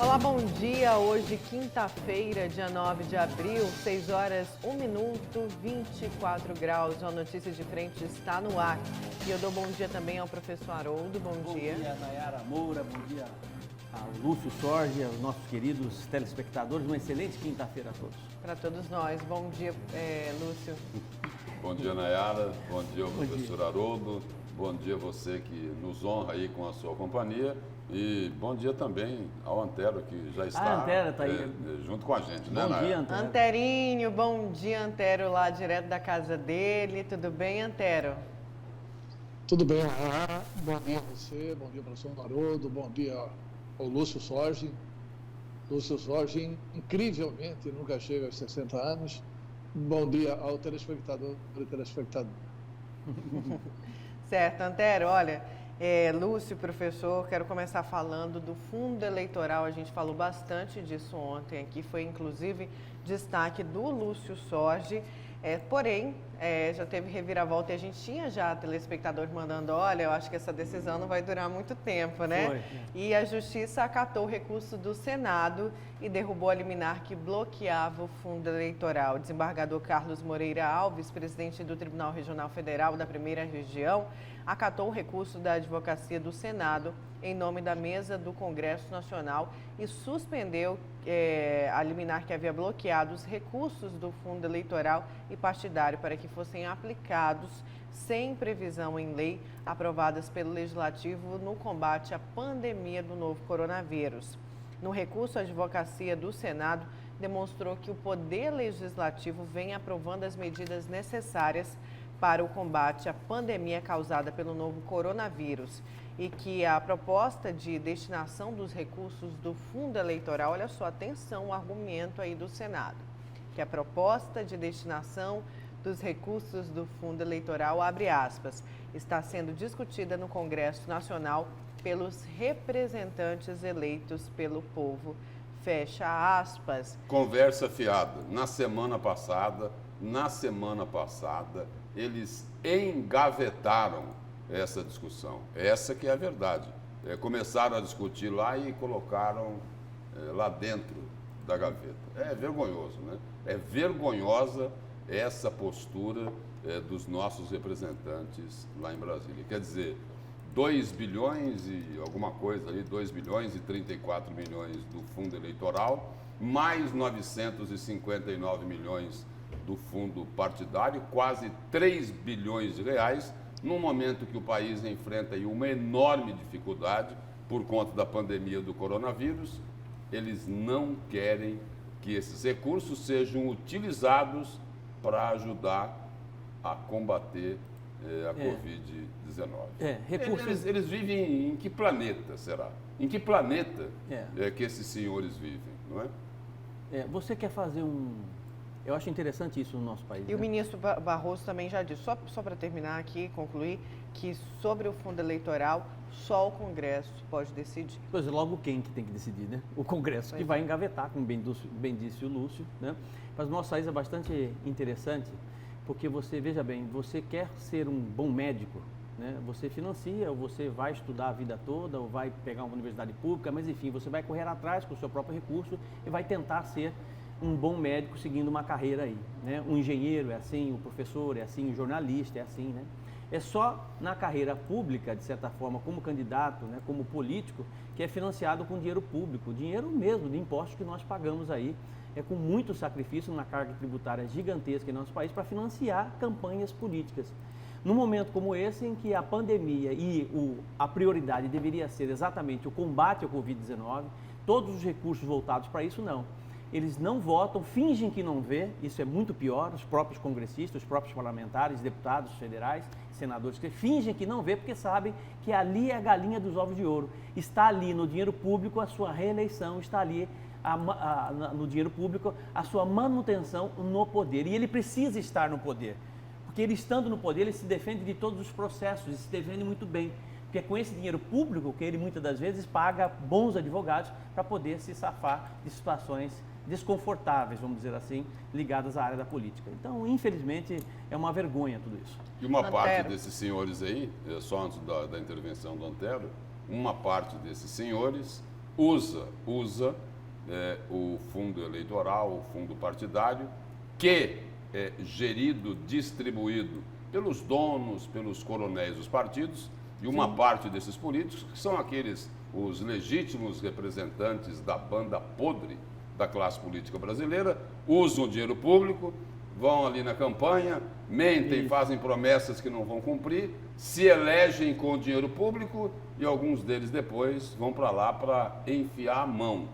Olá, bom dia. Hoje, quinta-feira, dia 9 de abril, 6 horas, 1 minuto, 24 graus. A notícia de frente está no ar. E eu dou bom dia também ao professor Haroldo. Bom dia. Bom dia, Nayara Moura. Bom dia ao Lúcio Sorge, aos nossos queridos telespectadores. Uma excelente quinta-feira a todos. Para todos nós. Bom dia, Lúcio. Bom dia, Nayara. Bom dia, professor Haroldo. Bom dia a você que nos honra aí com a sua companhia. E bom dia também ao Antero, que já está Antero tá aí. Junto com a gente, né, Bom Nayara? dia, Antero. Anterinho, bom dia, Antero, lá direto da casa dele. Tudo bem, Antero? Tudo bem, Nayara. Bom dia a você, bom dia ao professor Haroldo, bom dia ao Lúcio Sorge. Lúcio Sorge, incrivelmente, nunca chega aos 60 anos. Bom dia ao telespectador e telespectador. Certo, Antero, olha, Lúcio, professor, quero começar falando do fundo eleitoral. A gente falou bastante disso ontem aqui, foi inclusive destaque do Lúcio Sorge. Porém, já teve reviravolta e a gente tinha já telespectadores mandando, olha, eu acho que essa decisão não vai durar muito tempo, né? Foi. E a Justiça acatou o recurso do Senado e derrubou a liminar que bloqueava o fundo eleitoral. O desembargador Carlos Moreira Alves, presidente do Tribunal Regional Federal da Primeira Região, acatou o recurso da Advocacia do Senado em nome da mesa do Congresso Nacional e suspendeu a liminar que havia bloqueado os recursos do fundo eleitoral e partidário para que fossem aplicados sem previsão em lei aprovadas pelo Legislativo no combate à pandemia do novo coronavírus. No recurso, a Advocacia do Senado demonstrou que o Poder Legislativo vem aprovando as medidas necessárias para o combate à pandemia causada pelo novo coronavírus e que a proposta de destinação dos recursos do fundo eleitoral, olha só, atenção, o argumento aí do Senado, que a proposta de destinação dos recursos do fundo eleitoral, abre aspas, está sendo discutida no Congresso Nacional pelos representantes eleitos pelo povo, fecha aspas. Conversa fiada. Na semana passada, eles engavetaram essa discussão. Essa que é a verdade. Começaram a discutir lá e colocaram lá dentro da gaveta. É vergonhoso, né? É vergonhosa essa postura dos nossos representantes lá em Brasília. Quer dizer, 2 bilhões e alguma coisa ali, 2 bilhões e 34 milhões do fundo eleitoral, mais 959 milhões do fundo partidário, quase 3 bilhões de reais, num momento que o país enfrenta aí uma enorme dificuldade por conta da pandemia do coronavírus. Eles não querem que esses recursos sejam utilizados para ajudar a combater a Covid-19. Eles vivem em que planeta, será? Em que planeta que esses senhores vivem, não é? Você quer fazer Eu acho interessante isso no nosso país. E o ministro Barroso também já disse, só para terminar aqui, concluir, que sobre o fundo eleitoral, só o Congresso pode decidir. Pois é, logo quem que tem que decidir, né? O Congresso, que vai engavetar, como bem disse o Lúcio, né? Mas o nosso país é bastante interessante, porque você, veja bem, você quer ser um bom médico, né? Você financia, ou você vai estudar a vida toda, ou vai pegar uma universidade pública, mas enfim, você vai correr atrás com o seu próprio recurso e vai tentar ser um bom médico seguindo uma carreira aí, né? Um engenheiro é assim, o professor é assim, o jornalista é assim, né? É só na carreira pública, de certa forma, como candidato, né, como político, que é financiado com dinheiro público, dinheiro mesmo de impostos que nós pagamos aí, com muito sacrifício, uma carga tributária gigantesca em nosso país para financiar campanhas políticas. Num momento como esse, em que a pandemia e a prioridade deveria ser exatamente o combate ao Covid-19, todos os recursos voltados para isso, não. Eles não votam, fingem que não vê, isso é muito pior, os próprios congressistas, os próprios parlamentares, deputados federais, senadores, que fingem que não vê porque sabem que ali é a galinha dos ovos de ouro. Está ali no dinheiro público a sua reeleição, está ali no dinheiro público a sua manutenção no poder. E ele precisa estar no poder, porque ele estando no poder, ele se defende de todos os processos e se defende muito bem. Porque é com esse dinheiro público que ele muitas das vezes paga bons advogados para poder se safar de situações desconfortáveis, vamos dizer assim, ligadas à área da política. Então, infelizmente, é uma vergonha tudo isso. E uma parte desses senhores aí, só antes da intervenção do Antero, uma parte desses senhores usa o fundo eleitoral, o fundo partidário, que é gerido, distribuído pelos donos, pelos coronéis dos partidos, e uma parte desses políticos, que são os legítimos representantes da banda podre da classe política brasileira, usam o dinheiro público, vão ali na campanha, mentem, fazem promessas que não vão cumprir, se elegem com o dinheiro público e alguns deles depois vão para lá para enfiar a mão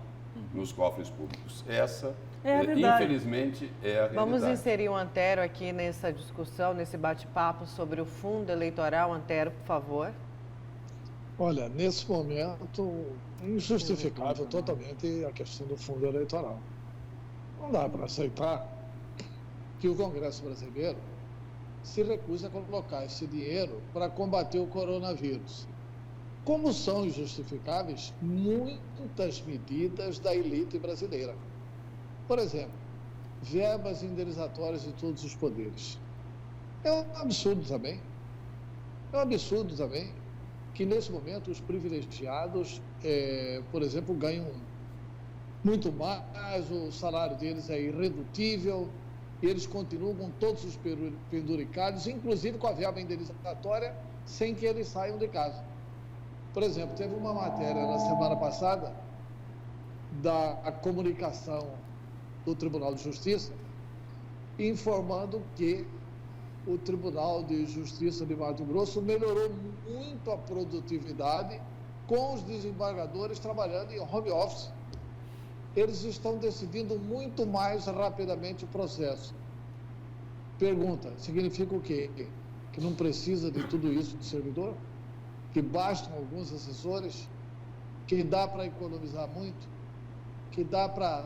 nos cofres públicos. Essa, infelizmente, é a realidade. Vamos inserir o Antero aqui nessa discussão, nesse bate-papo sobre o fundo eleitoral. Antero, por favor. Olha, nesse momento, injustificável totalmente a questão do fundo eleitoral. Não dá para aceitar que o Congresso brasileiro se recusa a colocar esse dinheiro para combater o coronavírus. Como são injustificáveis muitas medidas da elite brasileira. Por exemplo, verbas indenizatórias de todos os poderes. É um absurdo também. É um absurdo também que, nesse momento, os privilegiados, por exemplo, ganham muito mais, o salário deles é irredutível, e eles continuam com todos os penduricalhos, inclusive com a verba indenizatória, sem que eles saiam de casa. Por exemplo, teve uma matéria na semana passada da comunicação do Tribunal de Justiça, informando que o Tribunal de Justiça de Mato Grosso melhorou muito a produtividade com os desembargadores trabalhando em home office. Eles estão decidindo muito mais rapidamente o processo. Pergunta, significa o quê? Que não precisa de tudo isso do servidor? Que bastam alguns assessores? Que dá para economizar muito? Que dá para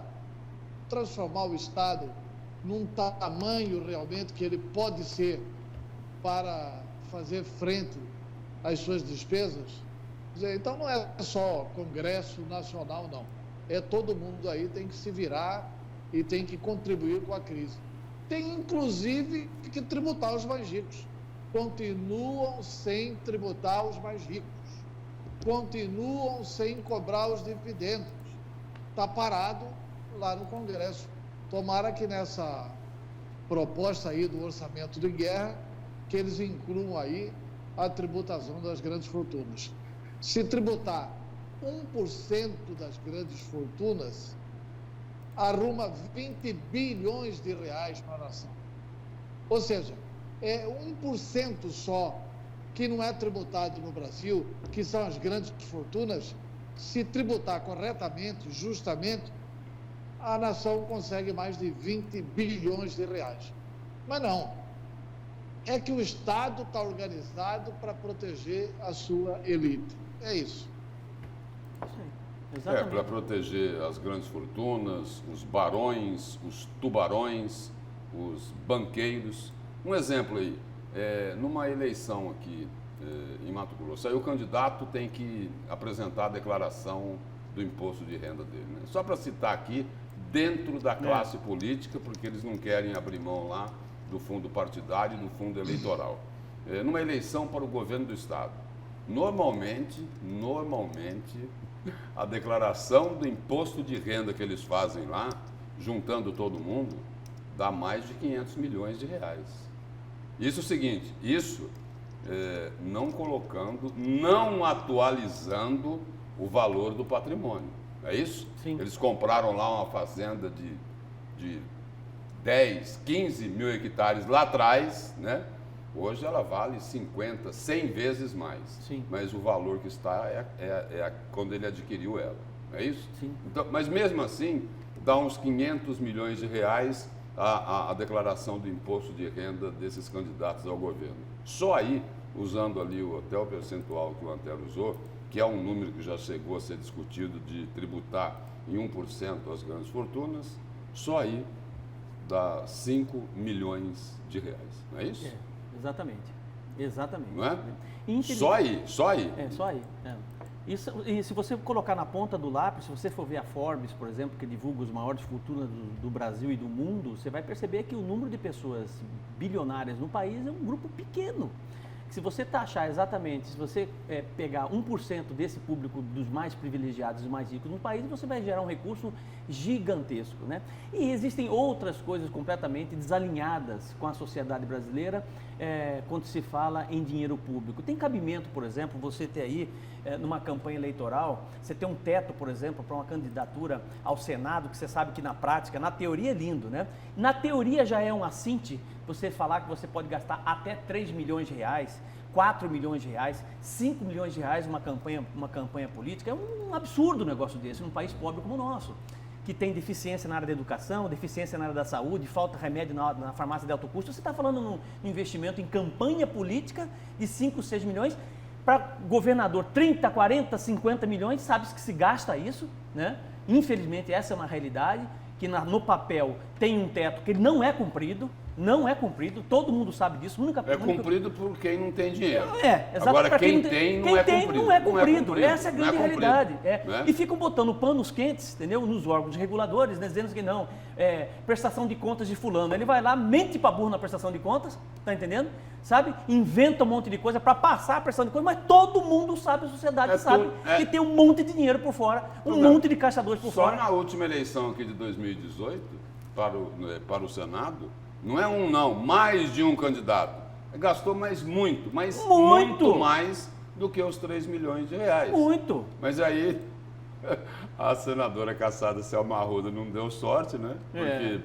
transformar o Estado num tamanho realmente que ele pode ser para fazer frente às suas despesas? Quer dizer, então não é só Congresso Nacional, não. É todo mundo aí tem que se virar e tem que contribuir com a crise. Tem, inclusive, que tributar os mais ricos. Continuam sem tributar os mais ricos. Continuam sem cobrar os dividendos. Está parado lá no Congresso. Tomara que nessa proposta aí do orçamento de guerra, que eles incluam aí a tributação das grandes fortunas. Se tributar 1% das grandes fortunas, arruma 20 bilhões de reais para a nação. Ou seja, é 1% só que não é tributado no Brasil, que são as grandes fortunas. Se tributar corretamente, justamente, a nação consegue mais de 20 bilhões de reais. Mas não. É que o Estado está organizado para proteger a sua elite. É isso. Para proteger as grandes fortunas, os barões, os tubarões, os banqueiros. Um exemplo aí, numa eleição aqui em Mato Grosso, aí o candidato tem que apresentar a declaração do imposto de renda dele. Né? Só para citar aqui, dentro da classe política, porque eles não querem abrir mão lá do fundo partidário e do fundo eleitoral. Numa eleição para o governo do Estado, normalmente, a declaração do imposto de renda que eles fazem lá, juntando todo mundo, dá mais de 500 milhões de reais. Isso é o seguinte, não colocando, não atualizando o valor do patrimônio. É isso? Sim. Eles compraram lá uma fazenda de 10, 15 mil hectares lá atrás, né? Hoje ela vale 50, 100 vezes mais. Sim. Mas o valor que está é quando ele adquiriu ela. Não é isso? Sim. Então, mas mesmo assim, dá uns 500 milhões de reais a declaração do imposto de renda desses candidatos ao governo. Só aí, usando ali até o percentual que o Antero usou, que é um número que já chegou a ser discutido de tributar em 1% as grandes fortunas, só aí dá 5 milhões de reais. Não é isso? Exatamente. Não é? Só aí. Só aí. Isso, e se você colocar na ponta do lápis, se você for ver a Forbes, por exemplo, que divulga as maiores fortunas do Brasil e do mundo, você vai perceber que o número de pessoas bilionárias no país é um grupo pequeno. que se você taxar exatamente, se você pegar 1% desse público dos mais privilegiados, dos mais ricos no país, você vai gerar um recurso gigantesco, né? E existem outras coisas completamente desalinhadas com a sociedade brasileira quando se fala em dinheiro público. Tem cabimento, por exemplo, você ter aí, numa campanha eleitoral, você ter um teto, por exemplo, para uma candidatura ao Senado, que você sabe que na prática, na teoria é lindo, né? Na teoria já é um assinte você falar que você pode gastar até 3 milhões de reais, 4 milhões de reais, 5 milhões de reais uma campanha política. É um absurdo um negócio desse, num país pobre como o nosso, que tem deficiência na área da educação, deficiência na área da saúde, falta remédio na farmácia de alto custo. Você está falando num investimento em campanha política de 5, 6 milhões, para governador 30, 40, 50 milhões, sabe-se que se gasta isso, né? Infelizmente essa é uma realidade, que no papel tem um teto que ele não é cumprido, todo mundo sabe disso. Cumprido por quem não tem dinheiro. Exato. Agora, quem tem, não é cumprido. Essa é a grande realidade. Né? E ficam botando panos quentes, entendeu? Nos órgãos reguladores, né? Dizendo que não, prestação de contas de fulano. Ele vai lá, mente pra burro na prestação de contas, tá entendendo? Sabe? Inventa um monte de coisa para passar a prestação de contas, mas todo mundo sabe, a sociedade sabe que tem um monte de dinheiro por fora, monte de caçadores por fora. Só na última eleição aqui de 2018, para o Senado, não é não, mais de um candidato. Gastou muito mais do que os 3 milhões de reais. Muito. Mas aí a senadora caçada Selma Arruda não deu sorte, né? Porque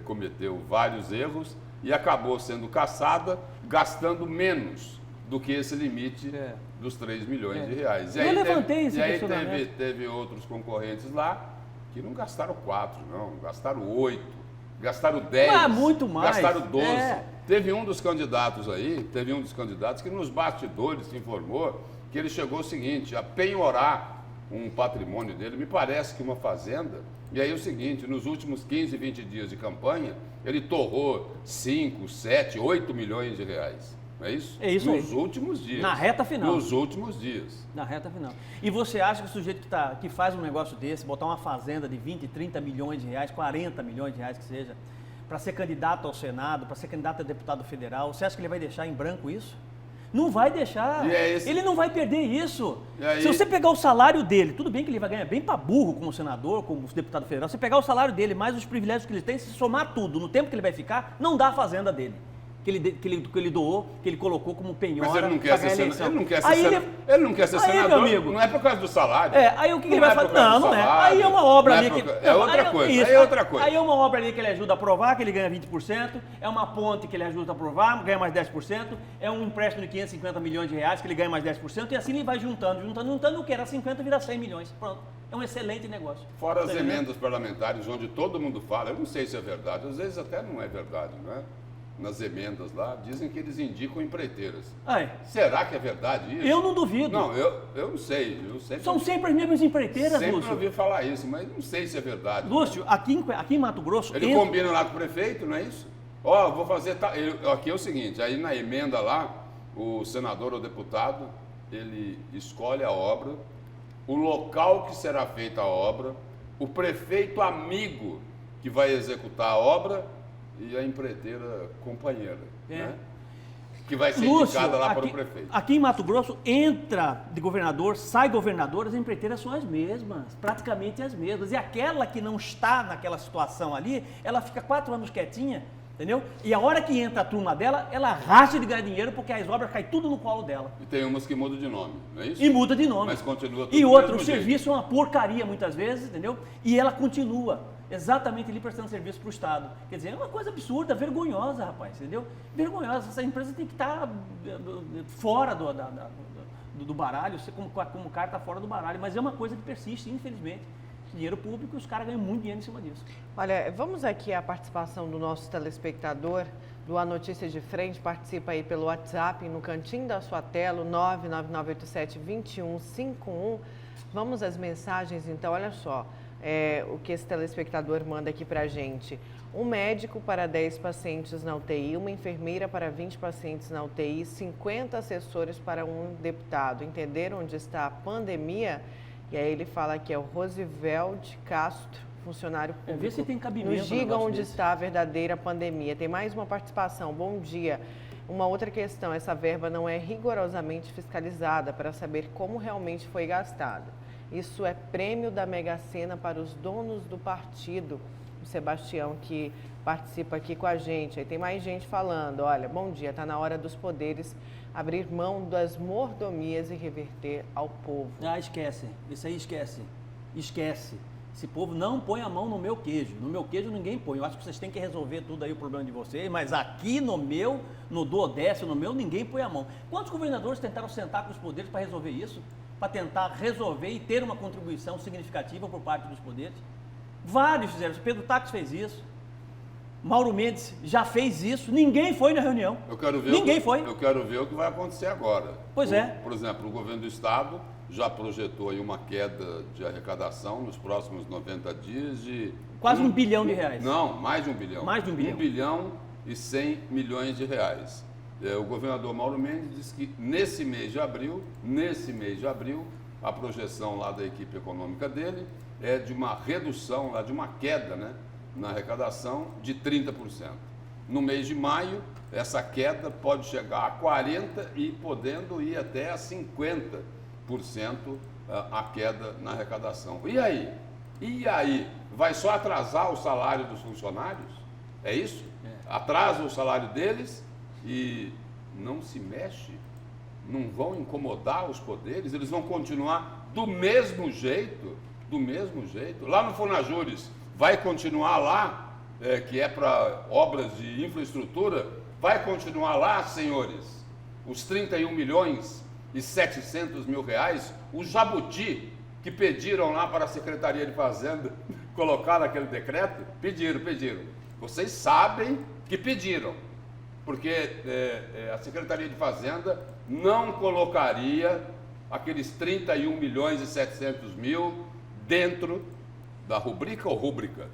cometeu vários erros e acabou sendo caçada, gastando menos do que esse limite dos 3 milhões de reais. Eu levantei esse questionamento. E aí teve outros concorrentes lá que não gastaram 4, não, gastaram 8, gastaram 10, muito mais. gastaram 12. Teve um dos candidatos que nos bastidores se informou que ele chegou o seguinte, a penhorar um patrimônio dele, me parece que uma fazenda, e aí o seguinte, nos últimos 15, 20 dias de campanha, ele torrou 5, 7, 8 milhões de reais. Não é isso? É isso aí. Nos últimos dias. Na reta final. Nos últimos dias. Na reta final. E você acha que o sujeito que faz um negócio desse, botar uma fazenda de 20, 30 milhões de reais, 40 milhões de reais que seja, para ser candidato ao Senado, para ser candidato a deputado federal, você acha que ele vai deixar em branco isso? Não vai deixar. Ele não vai perder isso. Se você pegar o salário dele, tudo bem que ele vai ganhar bem para burro como senador, como deputado federal, se pegar o salário dele, mais os privilégios que ele tem, se somar tudo no tempo que ele vai ficar, não dá a fazenda dele. Que ele doou, que ele colocou como penhora. Mas ele não quer ser senador. Ele não quer ser aí, senador. Meu amigo, não é por causa do salário. Aí o que ele vai fazer? Não é. Aí é uma obra ali que. É outra coisa. Aí é uma obra ali que ele ajuda a aprovar, que ele ganha 20%. É uma ponte que ele ajuda a aprovar, ganha mais 10%. É um empréstimo de 550 milhões de reais, que ele ganha mais 10%. E assim ele vai juntando, o que era 50 vira 100 milhões. Pronto. É um excelente negócio. Fora as emendas parlamentares, onde todo mundo fala, eu não sei se é verdade, às vezes até não é verdade, não é? Nas emendas lá, dizem que eles indicam empreiteiras. Será que é verdade isso? Eu não duvido. Não, eu não sei. São sempre as mesmas empreiteiras, Lúcio. Sempre ouvi falar isso, mas não sei se é verdade. Lúcio, aqui em Mato Grosso... Ele combina lá com o prefeito, não é isso? Vou fazer... Aqui é o seguinte, aí na emenda lá, o senador ou deputado, ele escolhe a obra, o local que será feita a obra, o prefeito amigo que vai executar a obra e a empreiteira companheira, né? Que vai ser indicada lá para o prefeito. Aqui em Mato Grosso, entra de governador, sai governador, as empreiteiras são as mesmas, praticamente as mesmas. E aquela que não está naquela situação ali, ela fica 4 anos quietinha, entendeu? E a hora que entra a turma dela, ela racha de ganhar dinheiro porque as obras caem tudo no colo dela. E tem umas que mudam de nome, não é isso? E muda de nome. Mas continua tudo E outra, o jeito. serviço é uma porcaria muitas vezes, entendeu? E ela continua exatamente ali prestando serviço para o Estado. Quer dizer, é uma coisa absurda, vergonhosa, rapaz, entendeu? Vergonhosa. Essa empresa tem que estar fora do baralho, como carta está fora do baralho, mas é uma coisa que persiste, infelizmente. Dinheiro público, os caras ganham muito dinheiro em cima disso. Olha, vamos aqui à participação do nosso telespectador do A Notícia de Frente. Participa aí pelo WhatsApp, no cantinho da sua tela, 99987-2151. Vamos às mensagens, então, olha só. O que esse telespectador manda aqui pra gente. Um médico para 10 pacientes na UTI, uma enfermeira para 20 pacientes na UTI, 50 assessores para um deputado. Entenderam onde está a pandemia? E aí ele fala que é o Rosivelde Castro, funcionário público. Vê se tem cabimento. Nos diga onde está a verdadeira pandemia. Tem mais uma participação. Bom dia. Uma outra questão, essa verba não é rigorosamente fiscalizada para saber como realmente foi gastada. Isso é prêmio da Mega Sena para os donos do partido. O Sebastião que participa aqui com a gente. Aí tem mais gente falando, olha, bom dia, está na hora dos poderes abrir mão das mordomias e reverter ao povo. Ah, esquece. Isso aí esquece. Esquece. Esse povo não põe a mão no meu queijo. No meu queijo ninguém põe. Eu acho que vocês têm que resolver tudo aí o problema de vocês, mas aqui no meu, no duodécimo, no meu, ninguém põe a mão. Quantos governadores tentaram sentar com os poderes para resolver isso? Para tentar resolver e ter uma contribuição significativa por parte dos poderes? Vários fizeram isso. Pedro Táxi fez isso. Mauro Mendes já fez isso. Ninguém foi na reunião. Ninguém foi. Eu quero ver o que vai acontecer agora. Pois é. Por exemplo, o governo do estado já projetou aí uma queda de arrecadação nos próximos 90 dias de... Quase R$1 bilhão. Não, mais de 1 bilhão. Mais de 1 bilhão. 1 bilhão e 100 milhões de reais. O governador Mauro Mendes disse que nesse mês de abril, a projeção lá da equipe econômica dele é de uma redução, de uma queda, né, na arrecadação de 30%. No mês de maio, essa queda pode chegar a 40% e podendo ir até a 50% a queda na arrecadação. E aí? E aí? Vai só atrasar o salário dos funcionários? É isso? Atrasa o salário deles e não se mexe? Não vão incomodar os poderes? Eles vão continuar do mesmo jeito? Do mesmo jeito? Lá no Fonajures, vai continuar lá, que é para obras de infraestrutura, vai continuar lá, senhores, os 31 milhões e 700 mil reais, o jabuti que pediram lá para a Secretaria de Fazenda colocar naquele decreto, pediram. Vocês sabem que pediram, porque a Secretaria de Fazenda não colocaria aqueles 31 milhões e 700 mil dentro da rubrica ou rúbrica?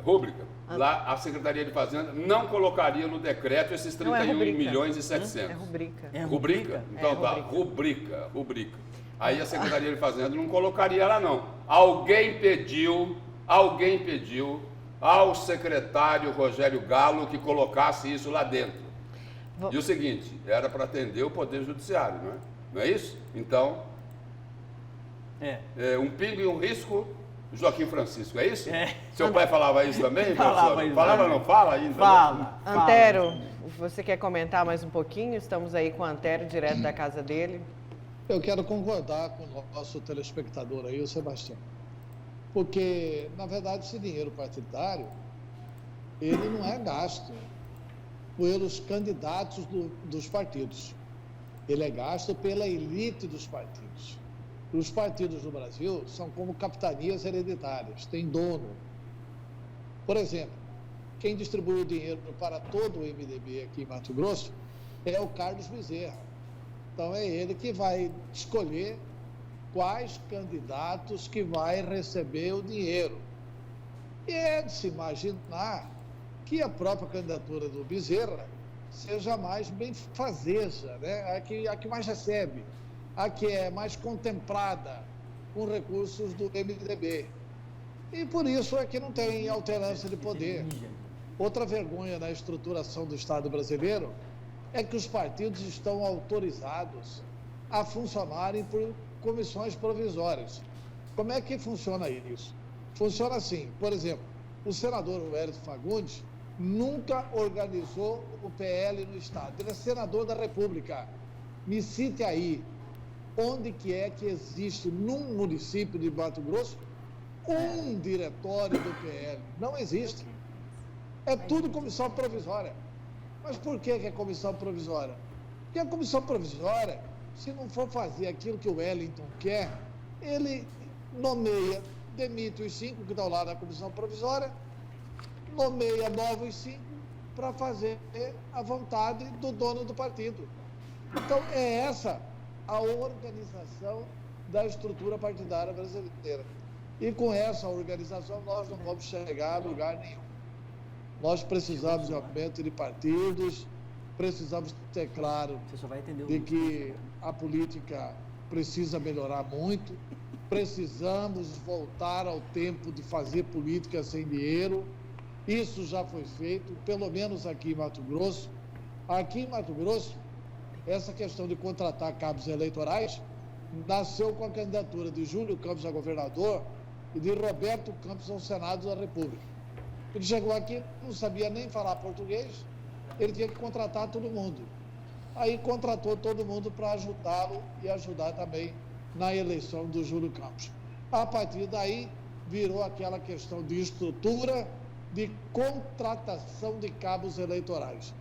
Rúbrica. Lá a Secretaria de Fazenda não colocaria no decreto esses 31 milhões e 700. É rubrica. É rubrica? Então tá, rubrica. Aí a Secretaria de Fazenda não colocaria lá não. Alguém pediu ao secretário Rogério Galo que colocasse isso lá dentro. E o seguinte, era para atender o Poder Judiciário, não é? Não é isso? Então, um pingo e um risco, Joaquim Francisco, é isso? Seu pai falava isso também, professor? Falava, não fala ainda? Fala. Antero, você quer comentar mais um pouquinho? Estamos aí com o Antero, direto da casa dele. Eu quero concordar com o nosso telespectador aí, o Sebastião. Porque, na verdade, esse dinheiro partidário, ele não é gasto pelos candidatos dos partidos. Ele é gasto pela elite dos partidos. Os partidos no Brasil são como capitanias hereditárias, tem dono. Por exemplo, quem distribui o dinheiro para todo o MDB aqui em Mato Grosso é o Carlos Bezerra. Então é ele que vai escolher quais candidatos que vai receber o dinheiro. E é de se imaginar que a própria candidatura do Bezerra seja mais benfazeja, né? a que mais recebe, a que é mais contemplada com recursos do MDB. E por isso é que não tem alternância de poder. Outra vergonha na estruturação do Estado brasileiro é que os partidos estão autorizados a funcionarem por comissões provisórias. Como é que funciona isso? Funciona assim, por exemplo, o senador Wellington Fagundes nunca organizou o PL no Estado. Ele é senador da República. Me cite aí, onde que é que existe num município de Mato Grosso um diretório do PL? Não existe. É tudo comissão provisória. Mas por que é comissão provisória? Porque a comissão provisória, se não for fazer aquilo que o Wellington quer, ele nomeia, demite os 5 que estão lá na comissão provisória, nomeia novos 5 para fazer a vontade do dono do partido. Então, é essa a organização da estrutura partidária brasileira. E com essa organização, nós não vamos chegar a lugar nenhum. Nós precisamos de aumento de partidos, precisamos ter claro de que a política precisa melhorar muito, precisamos voltar ao tempo de fazer política sem dinheiro, Isso já foi feito, pelo menos aqui em Mato Grosso. Aqui em Mato Grosso, essa questão de contratar cabos eleitorais nasceu com a candidatura de Júlio Campos a governador e de Roberto Campos ao Senado da República. Ele chegou aqui, não sabia nem falar português, ele tinha que contratar todo mundo. Aí contratou todo mundo para ajudá-lo e ajudar também na eleição do Júlio Campos. A partir daí, virou aquela questão de estrutura de contratação de cabos eleitorais.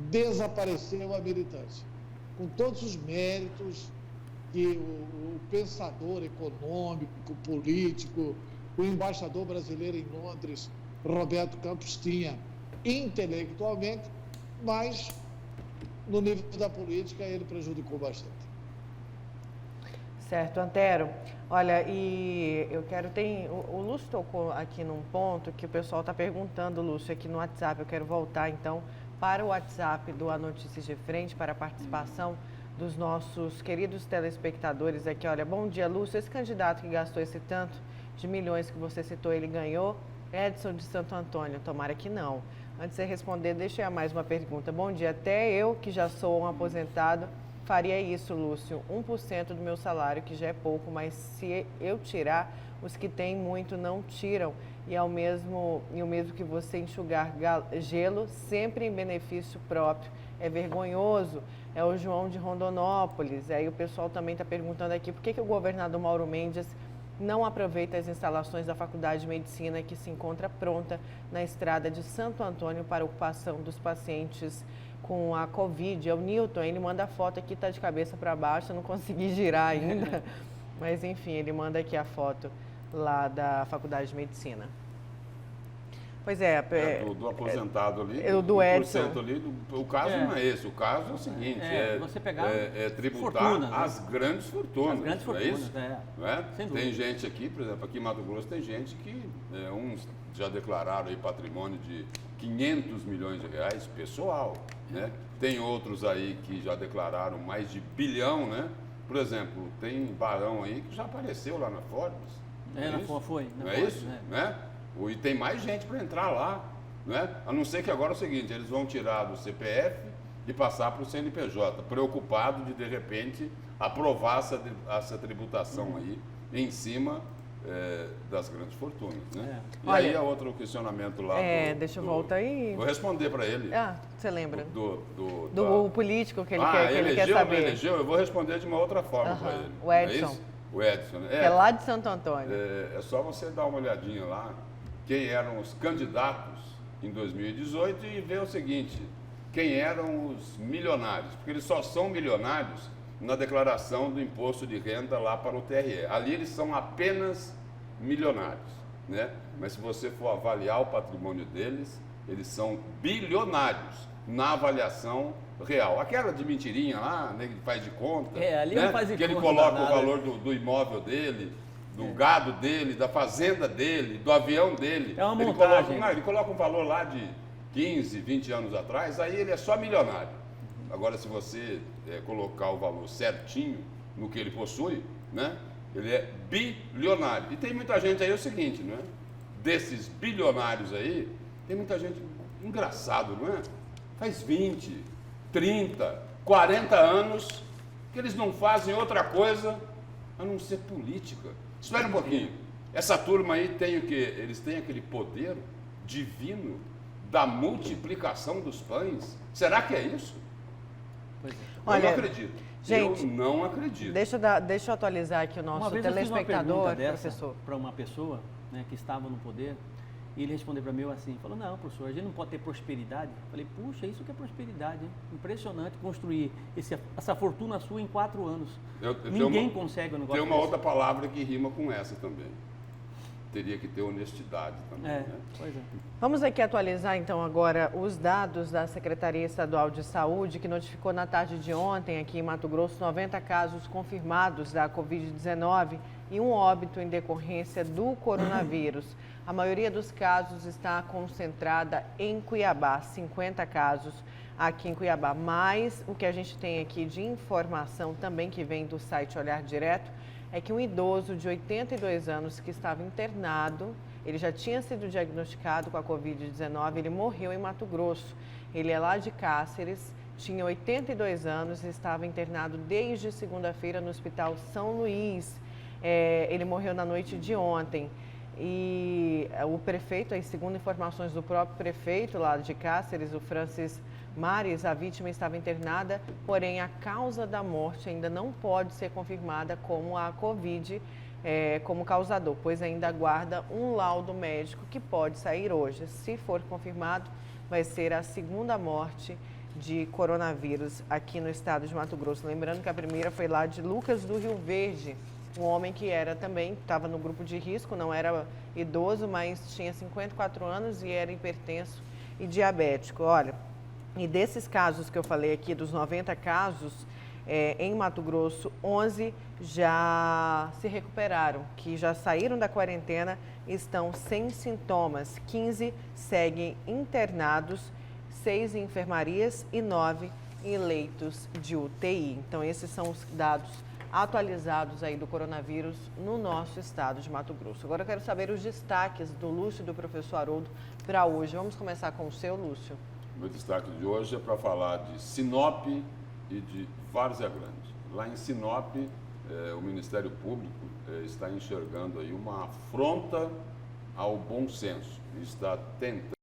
Desapareceu a militância. Com todos os méritos que o pensador econômico, político, o embaixador brasileiro em Londres, Roberto Campos, tinha intelectualmente, mas no nível da política ele prejudicou bastante. Certo, Antero. Olha, e eu quero, o Lúcio tocou aqui num ponto que o pessoal está perguntando, Lúcio, aqui no WhatsApp. Eu quero voltar, então, para o WhatsApp do A Notícias de Frente, para a participação dos nossos queridos telespectadores aqui. Olha, bom dia, Lúcio. Esse candidato que gastou esse tanto de milhões que você citou, ele ganhou? Edson de Santo Antônio, tomara que não. Antes de você responder, deixa eu mais uma pergunta. Bom dia, até eu, que já sou um aposentado, faria isso, Lúcio. 1% do meu salário, que já é pouco, mas se eu tirar, os que têm muito não tiram. E o mesmo que você enxugar gelo, sempre em benefício próprio. É vergonhoso. É o João de Rondonópolis. Aí o pessoal também está perguntando aqui, por que o governador Mauro Mendes não aproveita as instalações da Faculdade de Medicina que se encontra pronta na estrada de Santo Antônio para ocupação dos pacientes com a Covid. É o Newton, ele manda a foto aqui, está de cabeça para baixo, eu não consegui girar ainda, mas enfim, ele manda aqui a foto lá da Faculdade de Medicina. Pois é. Do aposentado ali, do Edson. Ali, o caso não é esse, o caso é o seguinte, você pegar tributar fortunas, né? as grandes fortunas. As grandes fortunas, é isso? Não é? Sem dúvida. Tem gente aqui, por exemplo, aqui em Mato Grosso tem gente que, uns já declararam aí patrimônio de 500 milhões de reais pessoal, né? Tem outros aí que já declararam mais de bilhão, né? Por exemplo, tem barão aí que já apareceu lá na Forbes. Não é isso? Né? E tem mais gente para entrar lá, né? A não ser que agora é o seguinte, eles vão tirar do CPF e passar para o CNPJ, preocupado de repente, aprovar essa tributação aí em cima das grandes fortunas, né? E Olha, aí é outro questionamento lá. Deixa eu voltar aí. Vou responder para ele. Ah, você lembra? Do político que ele quer saber. Não elegeu? Eu vou responder de uma outra forma para ele. O Edson. O Edson, né? Que é lá de Santo Antônio. É só você dar uma olhadinha lá, quem eram os candidatos em 2018 e ver o seguinte, quem eram os milionários, porque eles só são milionários na declaração do imposto de renda lá para o TRE. Ali eles são apenas milionários, né? Mas se você for avaliar o patrimônio deles, eles são bilionários na avaliação real. Aquela de mentirinha lá, né, que faz de conta, ali né? Não faz de que conta, ele coloca nada. o valor do imóvel dele, do gado dele, da fazenda dele, do avião dele. É uma montagem. Ele coloca um valor lá de 15, 20 anos atrás, aí ele é só milionário. Agora, se você colocar o valor certinho no que ele possui, né, ele é bilionário. E tem muita gente aí, é o seguinte, né? Desses bilionários aí, tem muita gente engraçado, não é? Faz 20, 30, 40 anos que eles não fazem outra coisa a não ser política. Espera um pouquinho. Essa turma aí tem o quê? Eles têm aquele poder divino da multiplicação dos pães. Será que é isso? Olha, eu não acredito. Gente, eu não acredito. Deixa eu atualizar aqui o nosso telespectador, professor. Para uma pessoa, né, que estava no poder, e ele respondeu para mim assim, falou, não, professor, a gente não pode ter prosperidade. Eu falei, puxa, isso que é prosperidade, hein? Impressionante construir essa fortuna sua em 4 anos. Ninguém consegue um negócio Tem uma desse. outra palavra que rima com essa também. Teria que ter honestidade também, né? Pois é. Vamos aqui atualizar então agora os dados da Secretaria Estadual de Saúde, que notificou na tarde de ontem aqui em Mato Grosso 90 casos confirmados da Covid-19 e um óbito em decorrência do coronavírus. A maioria dos casos está concentrada em Cuiabá, 50 casos aqui em Cuiabá. Mas o que a gente tem aqui de informação também que vem do site Olhar Direto é que um idoso de 82 anos que estava internado Ele já tinha sido diagnosticado com a Covid-19, ele morreu em Mato Grosso. Ele é lá de Cáceres, tinha 82 anos e estava internado desde segunda-feira no Hospital São Luís. Ele morreu na noite de ontem. E o prefeito, aí, segundo informações do próprio prefeito lá de Cáceres, o Francis Mares, a vítima estava internada, porém a causa da morte ainda não pode ser confirmada como a Covid, como causador, pois ainda aguarda um laudo médico que pode sair hoje. Se for confirmado, vai ser a segunda morte de coronavírus aqui no estado de Mato Grosso. Lembrando que a primeira foi lá de Lucas do Rio Verde, um homem que estava no grupo de risco, não era idoso, mas tinha 54 anos e era hipertenso e diabético. Olha, e desses casos que eu falei aqui, dos 90 casos, em Mato Grosso, 11 já se recuperaram, que já saíram da quarentena, estão sem sintomas. 15 seguem internados, 6 em enfermarias e 9 em leitos de UTI. Então, esses são os dados atualizados aí do coronavírus no nosso estado de Mato Grosso. Agora eu quero saber os destaques do Lúcio e do professor Haroldo para hoje. Vamos começar com o seu, Lúcio. O meu destaque de hoje é para falar de Sinop e de Várzea Grande. Lá em Sinop, o Ministério Público está enxergando aí uma afronta ao bom senso e está tentando